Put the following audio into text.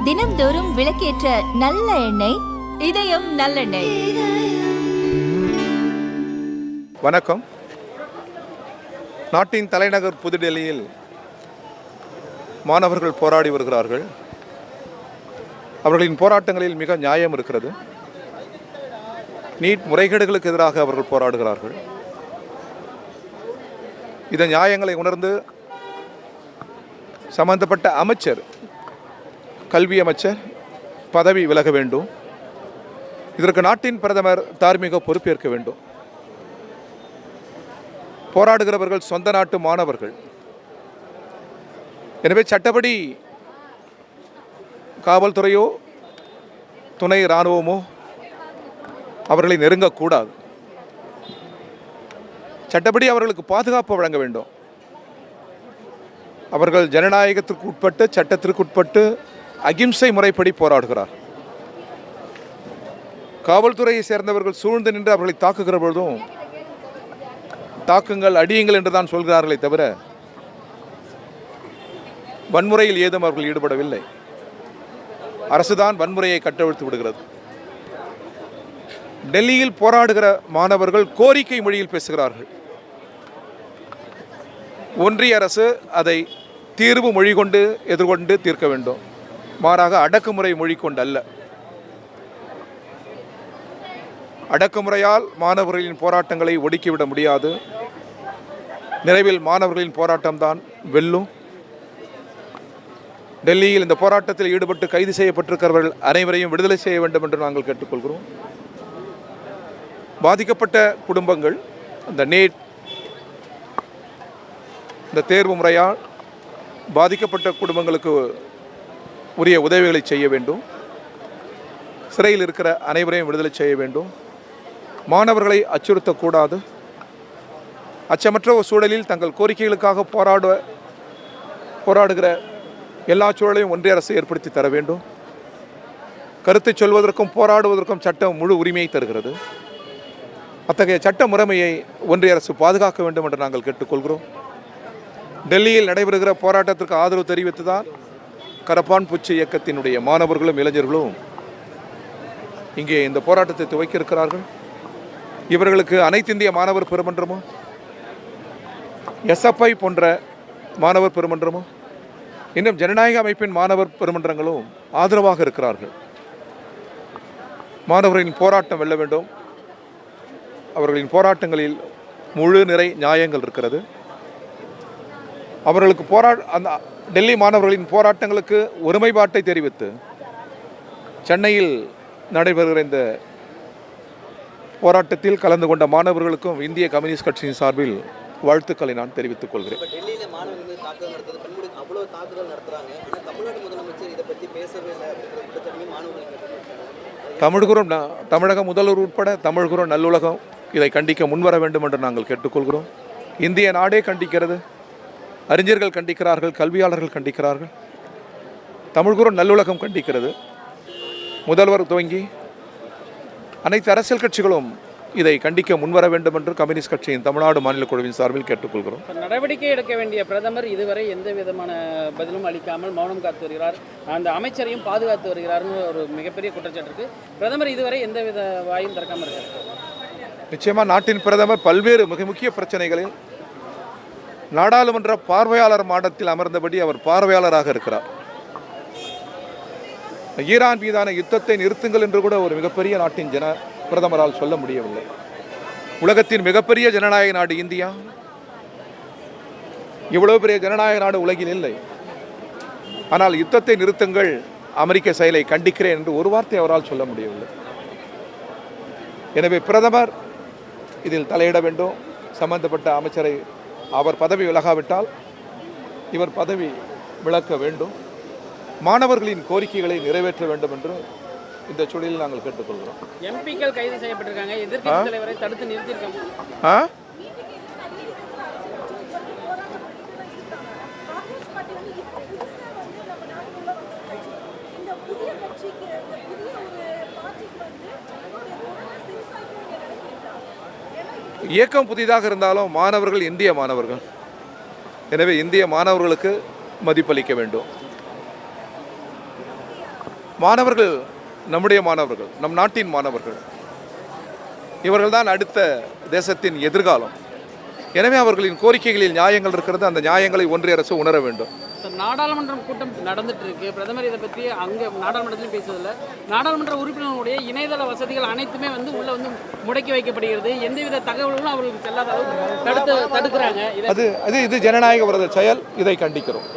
தினம்தோறும் விளக்கேற்ற நல்ல எண்ணெய் இதயம் நல்லெண்ணெய். வணக்கம். நாட்டின் தலைநகர் புதுடெல்லியில் மாணவர்கள் போராடி வருகிறார்கள். அவர்களின் போராட்டங்களில் மிக நியாயம் இருக்கிறது. நீட் முறைகேடுகளுக்கு எதிராக அவர்கள் போராடுகிறார்கள். இந்த நியாயங்களை உணர்ந்து சம்பந்தப்பட்ட அமைச்சர், கல்வி அமைச்சர் பதவி விலக வேண்டும். இதற்கு நாட்டின் பிரதமர் தார்மீக பொறுப்பேற்க வேண்டும். போராடுகிறவர்கள் சொந்த நாட்டு மாணவர்கள். எனவே சட்டப்படி காவல்துறையோ துணை இராணுவமோ அவர்களை நெருங்கக்கூடாது. சட்டப்படி அவர்களுக்கு பாதுகாப்பு வழங்க வேண்டும். அவர்கள் ஜனநாயகத்திற்கு உட்பட்டு, சட்டத்திற்கு உட்பட்டு அகிம்சை முறைப்படி போராடுகிறார். காவல்துறையை சேர்ந்தவர்கள் சூழ்ந்து நின்று அவர்களை தாக்குகிற பொழுதும் தாக்குங்கள், அடியுங்கள் என்று தான் சொல்கிறார்களே தவிர வன்முறையில் ஏதும் அவர்கள் ஈடுபடவில்லை. அரசுதான் வன்முறையை கட்டவிழ்த்து விடுகிறது. டெல்லியில் போராடுகிற மாணவர்கள் கோரிக்கை மொழியில் பேசுகிறார்கள். ஒன்றிய அரசு அதை தீர்வு மொழி கொண்டு எதிர்கொண்டு தீர்க்க வேண்டும், மாறாக அடக்குமுறை மொழி கொண்டு அல்ல. அடக்குமுறையால் மாணவர்களின் போராட்டங்களை ஒடுக்கிவிட முடியாது. நிறைவில் மாணவர்களின் போராட்டம்தான் வெல்லும். டெல்லியில் இந்த போராட்டத்தில் ஈடுபட்டு கைது செய்யப்பட்டிருக்கிறவர்கள் அனைவரையும் விடுதலை செய்ய வேண்டும் என்று நாங்கள் கேட்டுக்கொள்கிறோம். பாதிக்கப்பட்ட குடும்பங்கள் அந்த நீட் இந்த தேர்வு முறையால் பாதிக்கப்பட்ட குடும்பங்களுக்கு உரிய உதவிகளை செய்ய வேண்டும். சிறையில் இருக்கிற அனைவரையும் விடுதலை செய்ய வேண்டும். மாணவர்களை அச்சுறுத்தக்கூடாது. அச்சமற்ற ஒரு சூழலில் தங்கள் கோரிக்கைகளுக்காக போராடுகிற எல்லா சூழலையும் ஒன்றிய அரசு ஏற்படுத்தி தர வேண்டும். கருத்தை சொல்வதற்கும் போராடுவதற்கும் சட்டம் முழு உரிமையை தருகிறது. அத்தகைய சட்ட முறைமையை ஒன்றிய அரசு பாதுகாக்க வேண்டும் என்று நாங்கள் கேட்டுக்கொள்கிறோம். டெல்லியில் நடைபெறுகிற போராட்டத்திற்கு ஆதரவு தெரிவித்துதான் கரப்பான் பூச்சி இயக்கத்தினுடைய மாணவர்களும் இளைஞர்களும் இங்கே இந்த போராட்டத்தை துவக்கி இருக்கிறார்கள். இவர்களுக்கு அனைத்து இந்திய மாணவர் பெருமன்றமும், எஸ்எஃப்ஐ போன்ற மாணவர் பெருமன்றமும், இன்னும் ஜனநாயக அமைப்பின் மாணவர் பெருமன்றங்களும் ஆதரவாக இருக்கிறார்கள். மாணவர்களின் போராட்டம் வெல்ல வேண்டும். அவர்களின் போராட்டங்களில் முழு நிறை நியாயங்கள் இருக்கிறது. அவர்களுக்கு அந்த டெல்லி மாணவர்களின் போராட்டங்களுக்கு ஒருமைப்பாட்டை தெரிவித்து சென்னையில் நடைபெறுகிற இந்த போராட்டத்தில் கலந்து கொண்ட மாணவர்களுக்கும் இந்திய கம்யூனிஸ்ட் கட்சியின் சார்பில் வாழ்த்துக்களை நான் தெரிவித்துக் கொள்கிறேன். தமிழக முதல்வர் உட்பட தமிழ்குரு நல்லுலகம் இதை கண்டிக்க முன்வர வேண்டும் என்று நாங்கள் கேட்டுக்கொள்கிறோம். இந்திய நாடே கண்டிக்கிறது. அறிஞர்கள் கண்டிக்கிறார்கள், கல்வியாளர்கள் கண்டிக்கிறார்கள், தமிழ்குரு நல்லுலகம் கண்டிக்கிறது. முதல்வர் துவங்கி அனைத்து அரசியல் கட்சிகளும் இதை கண்டிக்க முன்வர வேண்டும் என்று கம்யூனிஸ்ட் கட்சியின் தமிழ்நாடு மாநில குழுவின் சார்பில் கேட்டுக்கொள்கிறோம். நடவடிக்கை எடுக்க வேண்டிய பிரதமர் இதுவரை எந்த விதமான பதிலும் அளிக்காமல் மௌனம் காத்து வருகிறார். அந்த அமைச்சரையும் பாதுகாத்து வருகிறார்னு ஒரு மிகப்பெரிய குற்றச்சாட்டு இருக்கு. பிரதமர் இதுவரை எந்த வித வாயும் திறக்காமல் இருக்கார். நிச்சயமாக நாட்டின் பிரதமர் பல்வேறு மிக முக்கிய பிரச்சனைகளில் நாடாளுமன்ற பார்வையாளர் மாடத்தில் அமர்ந்தபடி அவர் பார்வையாளராக இருக்கிறார். ஈரான் மீதான யுத்தத்தை நிறுத்துங்கள் என்று கூட ஒரு மிகப்பெரிய நாட்டின் பிரதமரால் சொல்ல முடியவில்லை. உலகத்தின் மிகப்பெரிய ஜனநாயக நாடு இந்தியா. இவ்வளவு பெரிய ஜனநாயக நாடு உலகில் இல்லை. ஆனால் யுத்தத்தை நிறுத்துங்கள், அமெரிக்க செயலை கண்டிக்கிறேன் என்று ஒரு வார்த்தை அவரால் சொல்ல முடியவில்லை. எனவே பிரதமர் இதில் தலையிட வேண்டும். சம்பந்தப்பட்ட அமைச்சரை அவர் பதவி விலகாவிட்டால் இவர் பதவி விலக்க வேண்டும். மாணவர்களின் கோரிக்கைகளை நிறைவேற்ற வேண்டும் என்று இந்த சூழலில் நாங்கள் கேட்டுக்கொள்கிறோம். எம்பிக்கள் கைது செய்யப்பட்டிருக்காங்க. எதிர்க்கட்சி தலைவரை தடுத்து நிறுத்தியிருக்காங்க. இயக்கம் புதிதாக இருந்தாலும் மாணவர்கள் இந்திய மாணவர்கள். எனவே இந்திய மாணவர்களுக்கு மதிப்பளிக்க வேண்டும். மாணவர்கள் நம்முடைய மாணவர்கள், நம் நாட்டின் மாணவர்கள், இவர்கள்தான் அடுத்த தேசத்தின் எதிர்காலம். எனவே அவர்களின் கோரிக்கைகளில் நியாயங்கள் இருக்கிறது. அந்த நியாயங்களை ஒன்றிய அரசு உணர வேண்டும். நாடாளுமன்றம் கூட்டம் நடந்துட்டு இருக்கு. பிரதமர் இதை பற்றி அங்கே நாடாளுமன்றத்திலும் பேசுவதில்லை. நாடாளுமன்ற உறுப்பினர்களுடைய இணையதள வசதிகள் அனைத்துமே உள்ள முடக்கி வைக்கப்படுகிறது. எந்தவித தகவல்களும் அவர்களுக்கு செல்லாத அளவுக்கு தடுக்கிறாங்க. இது ஜனநாயக விரோத செயல். இதை கண்டிக்கிறோம்.